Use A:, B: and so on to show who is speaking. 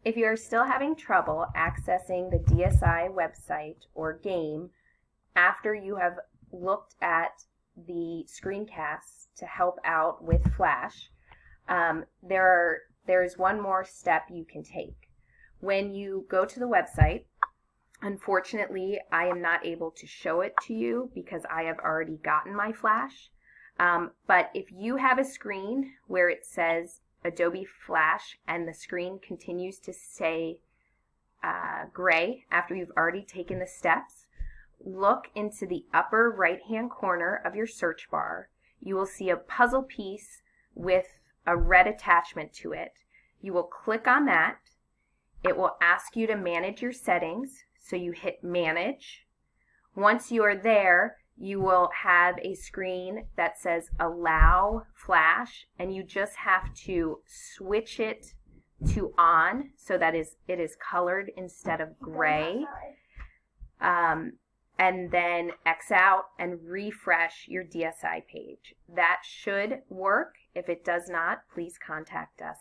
A: If you are still having trouble accessing the DSI website or game after you have looked at the screencasts to help out with Flash, there's one more step you can take. When you go to the website, unfortunately, I am not able to show it to you because I have already gotten my Flash. But if you have a screen where it says Adobe Flash and the screen continues to stay gray after you've already taken the steps, look into the upper right-hand corner of your search bar. You will see a puzzle piece with a red attachment to it. You will click on that. It will ask you to manage your settings, so you hit Manage. Once you are there, you will have a screen that says Allow Flash, and you just have to switch it to on so that it is colored instead of gray. And then X out and refresh your DSI page. That should work. If it does not, please contact us.